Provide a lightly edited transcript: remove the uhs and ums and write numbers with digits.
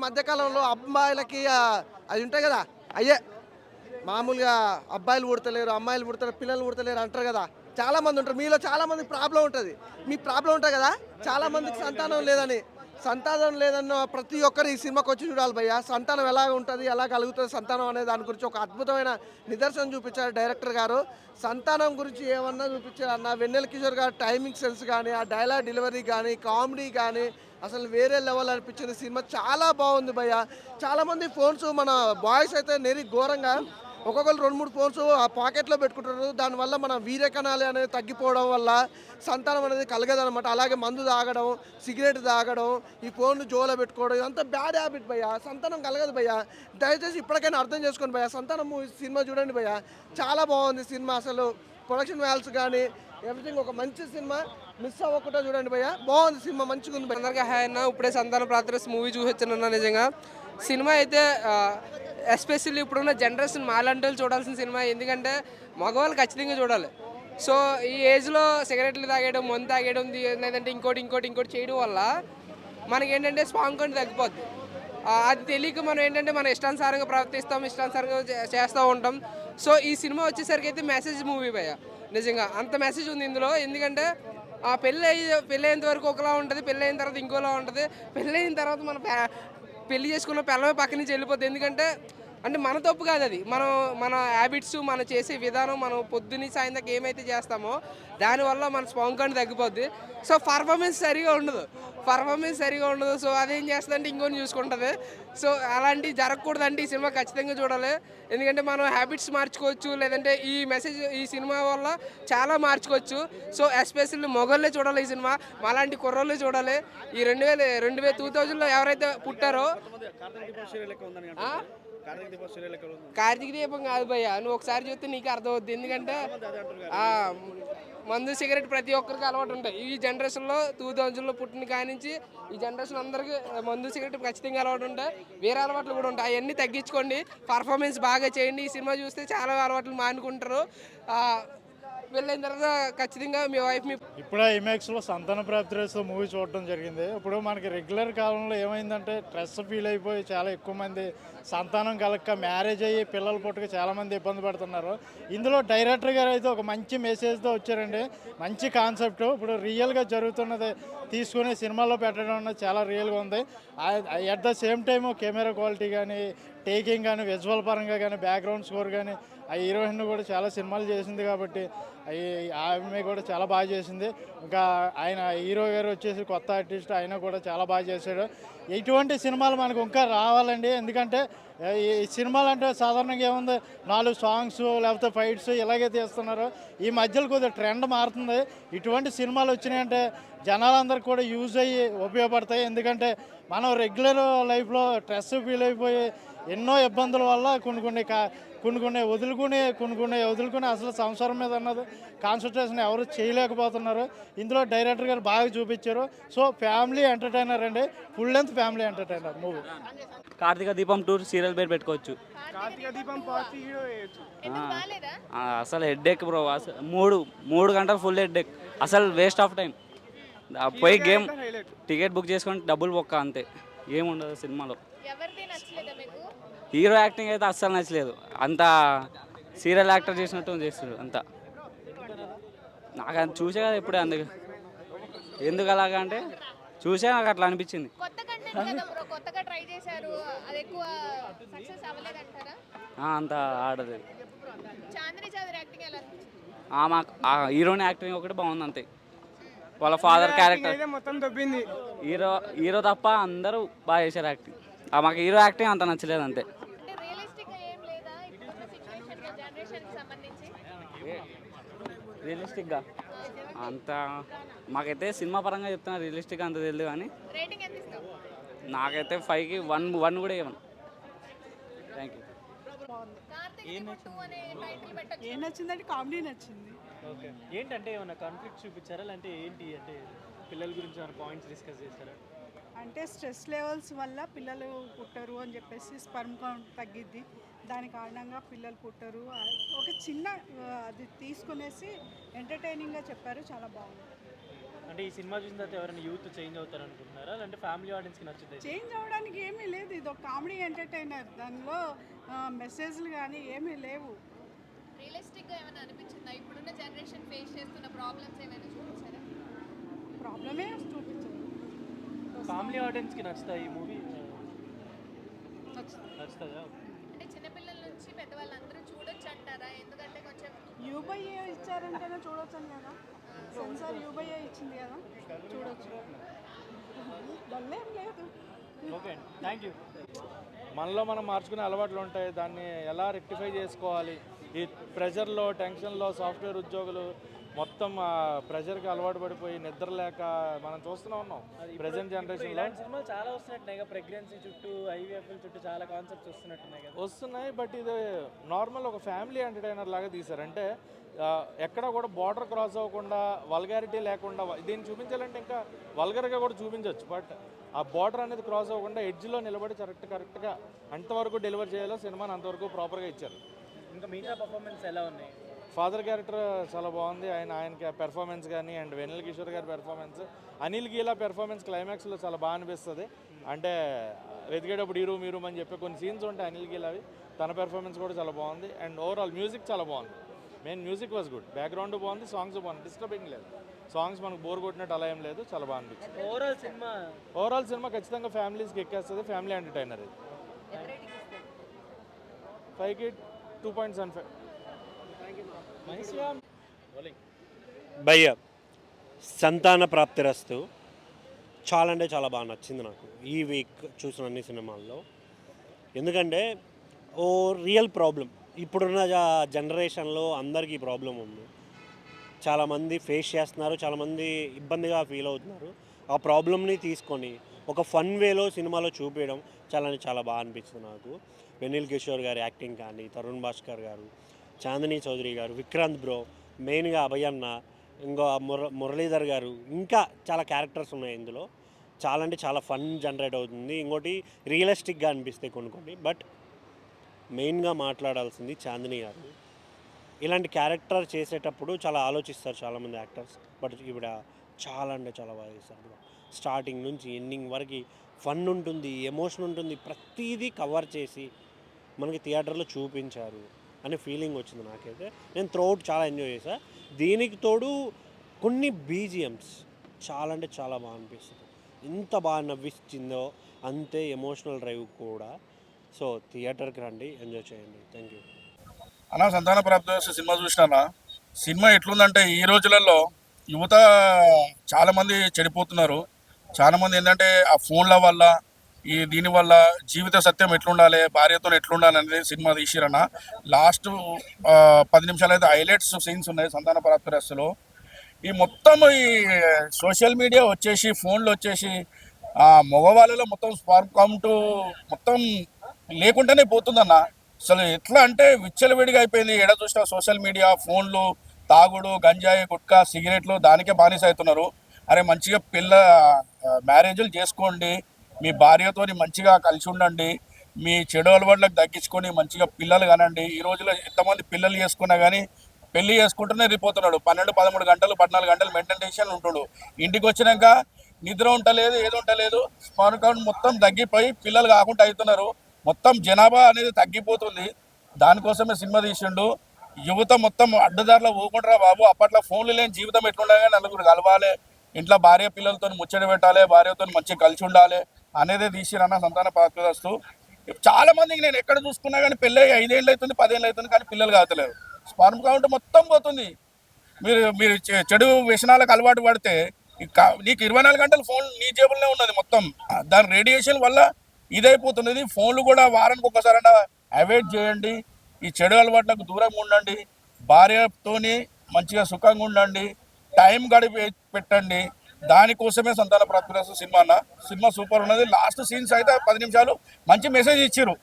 మధ్యకాలంలో అబ్బాయిలకి అది ఉంటాయి కదా, అయ్యే మామూలుగా అబ్బాయిలు పుడతలేరు, అమ్మాయిలు పుడతలేరు, పిల్లలు పుడతలేరు అంటారు కదా. చాలా మంది ఉంటారు, మీలో చాలా మంది ప్రాబ్లం ఉంటుంది, మీ ప్రాబ్లం ఉంటుంది కదా, చాలా మందికి సంతానం లేదని. సంతానం లేదన్న ప్రతి ఒక్కరు ఈ సినిమాకి వచ్చి చూడాలి భయ్య. సంతానం ఎలా ఉంటుంది, ఎలా కలుగుతుంది సంతానం అనే దాని గురించి ఒక అద్భుతమైన నిదర్శనం చూపించారు డైరెక్టర్ గారు. సంతానం గురించి ఏమన్నా చూపించారు అన్న. వెన్నెల కిషోర్ గారు టైమింగ్ సెన్స్ కానీ, ఆ డైలాగ్ డెలివరీ కానీ, కామెడీ కానీ అసలు వేరే లెవెల్ అనిపించింది. సినిమా చాలా బాగుంది భయ్య. చాలామంది ఫోన్స్ మన బాయ్స్ అయితే నెరి ఘోరంగా ఒక్కొక్కరు 2-3 ఫోన్స్ ఆ పాకెట్లో పెట్టుకుంటారు. దానివల్ల మన వీర్యకణాలు అనేది తగ్గిపోవడం వల్ల సంతానం అనేది కలగదనమాట. అలాగే మందు తాగడం, సిగరెట్ తాగడం, ఈ ఫోన్ జోలో పెట్టుకోవడం ఇదంతా బ్యాడ్ హ్యాబిట్ భయ్య. సంతానం కలగదు భయ్య. దయచేసి ఇప్పటికైనా అర్థం చేసుకోండి భయ్య. సంతానం సినిమా చూడండి భయ్య, చాలా బాగుంది సినిమా. అసలు ప్రొడక్షన్ వాల్యూస్ కానీ ఎవ్రీథింగ్ ఒక మంచి సినిమా. మిస్ అవ్వకుండా చూడండి భయ్య, బాగుంది సినిమా, మంచిగా ఉంది భయ్య. అందరికీ హాయ్ అన్న. ఇప్పుడే సంతాన ప్రార్థన మూవీ చూసొచ్చానన్న. నిజంగా సినిమా అయితే ఎస్పెషల్లీ ఇప్పుడున్న జనరేషన్ మాలాంటి వాళ్ళు చూడాల్సిన సినిమా. ఎందుకంటే మగవాళ్ళు ఖచ్చితంగా చూడాలి. సో ఈ ఏజ్లో సిగరెట్లు తాగేయడం, మందు తాగేయడం, లేదంటే ఇంకోటి చేయడం వల్ల మనకేంటంటే స్పాంగ్ కంటే తగ్గిపోద్ది. అది తెలియక మనం ఏంటంటే మన ఇష్టానుసారంగా ప్రవర్తిస్తాం, ఇష్టానుసారంగా చేస్తూ ఉంటాం. సో ఈ సినిమా వచ్చేసరికి అయితే మెసేజ్ మూవీ భయ్య. నిజంగా అంత మెసేజ్ ఉంది ఇందులో. ఎందుకంటే పెళ్ళైనంత వరకు ఒకలా ఉంటుంది, పెళ్ళైన తర్వాత ఇంకోలా ఉంటుంది. పెళ్ళైన తర్వాత పెళ్లి చేసుకున్న పిల్లమే పక్క నుంచి వెళ్ళిపోద్ది. ఎందుకంటే మన తప్పు కాదు అది, మన హ్యాబిట్స్, మనం చేసే విధానం, మనం పొద్దున్న సాయంత్రం ఏమైతే చేస్తామో దానివల్ల మన స్పాంగ్ కంటే తగ్గిపోద్ది. సో పర్ఫార్మెన్స్ సరిగా ఉండదు. సో అదేం చేస్తుందంటే ఇంకొని చూసుకుంటుంది. సో అలాంటివి జరగకూడదంటే ఈ సినిమా ఖచ్చితంగా చూడాలి. ఎందుకంటే మనం హ్యాబిట్స్ మార్చుకోవచ్చు, లేదంటే ఈ మెసేజ్ ఈ సినిమా వల్ల చాలా మార్చుకోవచ్చు. సో ఎస్పెషల్లీ మొగోళ్ళే చూడాలి ఈ సినిమా, అలాంటి కుర్రోళ్ళే చూడాలి. ఈ 2000లో ఎవరైతే పుట్టారో కార్తీక దీపం కాదు భయ్య, నువ్వు ఒకసారి చూస్తే నీకు అర్థమవుద్ది. ఎందుకంటే మందు సిగరెట్ ప్రతి ఒక్కరికి అలవాటు ఉంటాయి. ఈ జనరేషన్లో 2000లో పుట్టిన కానించి ఈ జనరేషన్ అందరికీ మందు సిగరెట్ ఖచ్చితంగా అలవాటు ఉంటాయి. వేరే అలవాట్లు కూడా ఉంటాయి. అవన్నీ తగ్గించుకోండి, పర్ఫార్మెన్స్ బాగా చేయండి. ఈ సినిమా చూస్తే చాలా అలవాట్లు మానుకుంటారు. వెళ్ళిన తర్వాత ఖచ్చితంగా మీ వైఫ్ ఇప్పుడే ఇమాక్స్లో సంతాన ప్రాప్తి మూవీ చూడటం జరిగింది. ఇప్పుడు మనకి రెగ్యులర్ కాలంలో ఏమైందంటే స్ట్రెస్ ఫీల్ అయిపోయి చాలా ఎక్కువ మంది సంతానం కలక్క మ్యారేజ్ అయ్యి పిల్లలు పుట్టక చాలామంది ఇబ్బంది పడుతున్నారు. ఇందులో డైరెక్టర్ గారు అయితే ఒక మంచి మెసేజ్తో వచ్చారండి. మంచి కాన్సెప్ట్. ఇప్పుడు రియల్గా జరుగుతున్నది తీసుకుని సినిమాలో పెట్టడం అన్నది చాలా రియల్గా ఉంది. At the same time camera quality కానీ, టేకింగ్ కానీ, విజువల్ పరంగా కానీ, బ్యాక్గ్రౌండ్ స్కోర్ కానీ, ఆ హీరోయిన్ కూడా చాలా సినిమాలు చేసింది కాబట్టి ఆమె కూడా చాలా బాగా చేసింది. ఇంకా ఆయన హీరో గారు వచ్చేసి కొత్త ఆర్టిస్ట్, ఆయన కూడా చాలా బాగా చేశాడు. ఇటువంటి సినిమాలు మనకు ఇంకా రావాలండి. ఎందుకంటే ఈ సినిమాలు అంటే సాధారణంగా ఏముంది, 4 సాంగ్స్ లేకపోతే ఫైట్స్ ఇలాగే తీస్తున్నారు. ఈ మధ్యలో కొద్దిగా ట్రెండ్ మారుతుంది. ఇటువంటి సినిమాలు వచ్చినాయంటే జనాలందరికీ కూడా యూజ్ అయ్యి ఉపయోగపడతాయి. ఎందుకంటే మనం రెగ్యులర్ లైఫ్లో స్ట్రెస్ ఫీల్ అయిపోయి ఎన్నో ఇబ్బందుల వల్ల కొన్ని వదులుకుని అసలు సంసారం మీద అన్నది కాన్సన్ట్రేషన్ ఎవరు చేయలేకపోతున్నారు. ఇందులో డైరెక్టర్ గారు బాగా చూపించారు. సో ఫ్యామిలీ ఎంటర్టైనర్ అండి, full length family entertainer movie. Karthika Deepam టూర్ సీరియల్ పేరు పెట్టుకోవచ్చు. అసలు హెడ్ఏక్ బ్రో. అసలు 3 గంటలు ఫుల్ హెడ్ఏక్. అసలు వేస్ట్ ఆఫ్ టైం. పోయి గేమ్ టికెట్ బుక్ చేసుకొని డబ్బులు బొక్క, అంతే, ఏముండదు సినిమాలో. హీరో యాక్టింగ్ అయితే అస్సలు నచ్చలేదు. అంత సీరియల్ యాక్టర్ చేసినట్టు చేస్తారు అంతా. నాకు అది చూసే కదా ఇప్పుడే, ఎందుకు అలాగా అంటే చూసే నాకు అట్లా అనిపించింది. అంత ఆడదు. హీరోని యాక్టింగ్ ఒకటి బాగుంది అంతే. వాళ్ళ ఫాదర్ క్యారెక్టర్ హీరో తప్ప అందరూ బాగా చేశారు యాక్టింగ్. మాకు హీరో యాక్టింగ్ అంత నచ్చలేదు అంతే. రియలిస్టిక్గా అంత మాకైతే సినిమా పరంగా చెప్తున్నా, రియలిస్టిక్గా అంత తెలియదు. కానీ నాకైతే 5కి 1 కూడా ఇవ్వను. Thank you. ఏం నచ్చిందంటే కామెడీ నచ్చింది. ఓకే, ఏంటంటే ఏమైనా కాన్ఫ్లిక్ట్ చూపించారా, అంటే ఏంటి అంటే పిల్లల గురించి ఏమైనా పాయింట్స్ డిస్కస్ చేశారా? అంటే స్ట్రెస్ లెవెల్స్ వల్ల పిల్లలు పుట్టరు అని చెప్పేసి స్పర్మ్ కౌంట్ తగ్గిద్ది, దాని కారణంగా పిల్లలు పుట్టరు. ఒక చిన్న అది తీసుకునేసి ఎంటర్టైనింగ్గా చెప్పారు, చాలా బాగుంది. అంటే ఈ సినిమా చూసిన తర్వాత ఎవరైనా యూత్ చేంజ్ అవుతారు అనుకుంటున్నారా, అంటే ఫ్యామిలీ ఆడియన్స్కి నచ్చుతుంది? చేంజ్ అవ్వడానికి ఏమీ లేదు, అదొక కామెడీ ఎంటర్టైనర్. దానిలో మెసేజ్లు కానీ ఏమీ లేవు. రియలిస్టిక్గా ఏమైనా అనిపించిందా? ఇప్పుడున్న జనరేషన్ ఫేస్ చేస్తున్న ప్రాబ్లమ్స్ ఏమైనా చూపించారా? ప్రాబ్లమే చూపించారు. ఫ్యామిలీ ఆడియన్స్కి నచ్చుతాయి ఈ మూవీ నచ్చుతుంది. నచ్చుతుందా? అంటే చిన్నపిల్లల నుంచి పెద్దవాళ్ళందరూ చూడొచ్చు అంటారా? ఎందుకంటే కొంచెం యూబైఏ ఇచ్చారంటేనే చూడొచ్చు కదా, సెన్సార్ యూబైఏ ఇచ్చింది కదా, చూడొచ్చు. డల్లేం లేదు. ఓకే అండి, థ్యాంక్ యూ. మనలో మనం మార్చుకునే అలవాట్లు ఉంటాయి, దాన్ని ఎలా రెక్టిఫై చేసుకోవాలి. ఈ ప్రెషర్లో, టెన్షన్లో సాఫ్ట్వేర్ ఉద్యోగులు మొత్తం ప్రెషర్కి అలవాటు పడిపోయి నిద్ర లేక మనం చూస్తూనే ఉన్నాం ప్రజెంట్ జనరేషన్లో. ఇలాంటి సినిమాలు చాలా వస్తున్నట్టున్నాయి కదా, ప్రెగ్నెన్సీ చుట్టూ, ఐవీఎఫ్ల చుట్టూ చాలా కాన్సెప్ట్స్ వస్తున్నట్టున్నాయి కదా. వస్తున్నాయి, బట్ ఇది నార్మల్ ఒక ఫ్యామిలీ ఎంటర్టైనర్ లాగా తీశారు. అంటే ఎక్కడ కూడా బార్డర్ క్రాస్ అవ్వకుండా, వల్గారిటీ లేకుండా దీన్ని చూపించాలంటే ఇంకా వల్గర్గా కూడా చూపించవచ్చు. బట్ ఆ బార్డర్ అనేది క్రాస్ అవ్వకుండా ఎడ్జ్లో నిలబడి కరెక్ట్గా అంతవరకు డెలివర్ చేయాలో సినిమాని అంతవరకు ప్రాపర్గా ఇచ్చారు. ఇంకా మిగతా పర్ఫార్మెన్స్ ఎలా ఉన్నాయి? ఫాదర్ క్యారెక్టర్ చాలా బాగుంది, ఆయనకి పెర్ఫార్మెన్స్ కానీ, అండ్ వెన్నెల కిషోర్ గారి పెర్ఫార్మెన్స్, అనిల్ గీలా పెర్ఫార్మెన్స్ క్లైమాక్స్లో చాలా బాగా అనిపిస్తుంది. అంటే వెతికేటప్పుడు ఈ రూమ్ అని చెప్పి కొన్ని సీన్స్ ఉంటాయి అనిల్ గీలావి, తన పెర్ఫార్మెన్స్ కూడా చాలా బాగుంది. అండ్ ఓవరాల్ మ్యూజిక్ చాలా బాగుంది. Main music was good, background బాగుంది, సాంగ్స్ బాగుంది, డిస్టర్బింగ్ లేదు. సాంగ్స్ మనకు బోర్ కొట్టినట్టు అలా ఏం లేదు, చాలా బాగా అనిపించింది. ఓవరాల్ సినిమా ఖచ్చితంగా ఫ్యామిలీస్కి ఎక్కేస్తుంది, ఫ్యామిలీ ఎంటర్టైనర్ ఇది. 5కి 2.75. భయ్య సంతాన ప్రాప్తిరస్తు చాలా అంటే చాలా బాగా నచ్చింది నాకు ఈ వీక్ చూసిన అన్ని సినిమాల్లో. ఎందుకంటే ఓ రియల్ ప్రాబ్లం ఇప్పుడున్న జనరేషన్లో అందరికీ ప్రాబ్లం ఉంది, చాలామంది ఫేస్ చేస్తున్నారు, చాలామంది ఇబ్బందిగా ఫీల్ అవుతున్నారు. ఆ ప్రాబ్లమ్ని తీసుకొని ఒక ఫన్ వేలో సినిమాలో చూపించడం చాలా బాగా అనిపించింది నాకు. వెనిల్ కిషోర్ గారి యాక్టింగ్ కానీ, తరుణ్ భాస్కర్ గారు, చాందిని చౌదరి గారు, విక్రాంత్ బ్రో, మెయిన్గా అభయన్న, ఇంకో మురళీధర్ గారు, ఇంకా చాలా క్యారెక్టర్స్ ఉన్నాయి ఇందులో. చాలా అంటే చాలా ఫన్ జనరేట్ అవుతుంది. ఇంకోటి రియలిస్టిక్గా అనిపిస్తాయి కొన్ని. బట్ మెయిన్గా మాట్లాడాల్సింది చాందిని గారు. ఇలాంటి క్యారెక్టర్ చేసేటప్పుడు చాలా ఆలోచిస్తారు చాలామంది యాక్టర్స్, బట్ ఈవిడ చాలా అంటే చాలా బాగా చేస్తారు. స్టార్టింగ్ నుంచి ఎండింగ్ వరకు ఫన్ ఉంటుంది, ఎమోషన్ ఉంటుంది, ప్రతిదీ కవర్ చేసి మనకి థియేటర్లో చూపించారు అనే ఫీలింగ్ వచ్చింది నాకైతే. నేను త్రూఅవుట్ చాలా ఎంజాయ్ చేశాను. దీనికి తోడు కొన్ని బీజిఎమ్స్ చాలా అంటే చాలా బాగా అనిపిస్తుంది. ఎంత బాగా నవ్విస్తుందో అంతే ఎమోషనల్ డ్రైవ్ కూడా. సో థియేటర్కి రండి, ఎంజాయ్ చేయండి. Thank you. అన్నా సంతాన ప్రాప్తి సినిమా చూసినా, సినిమా ఎట్లుందంటే ఈ రోజులలో యువత చాలామంది చెడిపోతున్నారు. చాలామంది ఏంటంటే ఆ ఫోన్ల వల్ల దీనివల్ల జీవిత సత్యం ఎట్లుండాలి, భార్యతో ఎట్లుండాలి అనేది సినిమా తీసిరన్న. లాస్ట్ 10 నిమిషాలు అయితే హైలైట్స్ సీన్స్ ఉన్నాయి సంతాన ప్రాప్తిరస్తులో. ఈ మొత్తం ఈ సోషల్ మీడియా వచ్చేసి, ఫోన్లు వచ్చేసి మగవాళ్ళలో మొత్తం స్పార్క్ కౌంట్ మొత్తం లేకుండానే పోతుందన్న. అసలు ఎట్లా అంటే విచ్చలవిడిగా అయిపోయింది. ఎడ చూసినా సోషల్ మీడియా, ఫోన్లు, తాగుడు, గంజాయి, గుట్కా, సిగరెట్లు, దానికే బానిస అవుతున్నారు. అరే మంచిగా మ్యారేజ్లు చేసుకోండి, మీ భార్యతో మంచిగా కలిసి ఉండండి, మీ చెడు అలవాట్లకు తగ్గించుకొని మంచిగా పిల్లలు కనండి. ఈ రోజుల్లో ఎంతమంది పిల్లలు చేసుకున్నా కానీ పెళ్లి చేసుకుంటూనే వెళ్ళిపోతున్నాడు. 12, 13 గంటలు, 14 గంటలు మెయింటైన్ ఉంటాడు. ఇంటికి వచ్చినాక నిద్ర ఉండలేదు, ఏది ఉండలేదు, స్పాన్ కౌంట్ మొత్తం తగ్గిపోయి పిల్లలు కాకుండా అవుతున్నారు. మొత్తం జనాభా అనేది తగ్గిపోతుంది. దానికోసమే సినిమా తీసిండు. యువత మొత్తం అడ్డదారిలో పోకుండా బాబు, అప్పట్లో ఫోన్లు లేని జీవితం ఎట్లుండగా నలుగురు కలవాలి, ఇంట్లో భార్య పిల్లలతో ముచ్చట పెట్టాలి, భార్యతో మంచిగా కలిసి ఉండాలి అనేదే తీసిరన్న సంతాన ప్రాప్తిరస్తు. చాలా మందికి నేను ఎక్కడ చూసుకున్నా కానీ పెళ్ళి 5 ఏళ్ళు అవుతుంది, 10 ఏళ్ళు అవుతుంది, కానీ పిల్లలు కావట్లేదు. స్పర్మ్ కౌంట్ మొత్తం పోతుంది. మీరు చెడు వ్యసనాలకు అలవాటు పడితే నీకు 24 గంటలు ఫోన్ నీ జేబులోనే ఉన్నది మొత్తం. దాని రేడియేషన్ వల్ల ఇదైపోతున్నది. ఫోన్లు కూడా వారానికి ఒకసారి అవాయిడ్ చేయండి. ఈ చెడు అలవాట్లకు దూరంగా ఉండండి, భార్యతోని మంచిగా సుఖంగా ఉండండి, టైం గడిపి పెట్టండి. దానికోసమే సంతాన ప్రాప్తిరస్తు సినిమా అన్న. సినిమా సూపర్ ఉన్నది. లాస్ట్ సీన్స్ అయితే 10 నిమిషాలు మంచి మెసేజ్ ఇచ్చారు.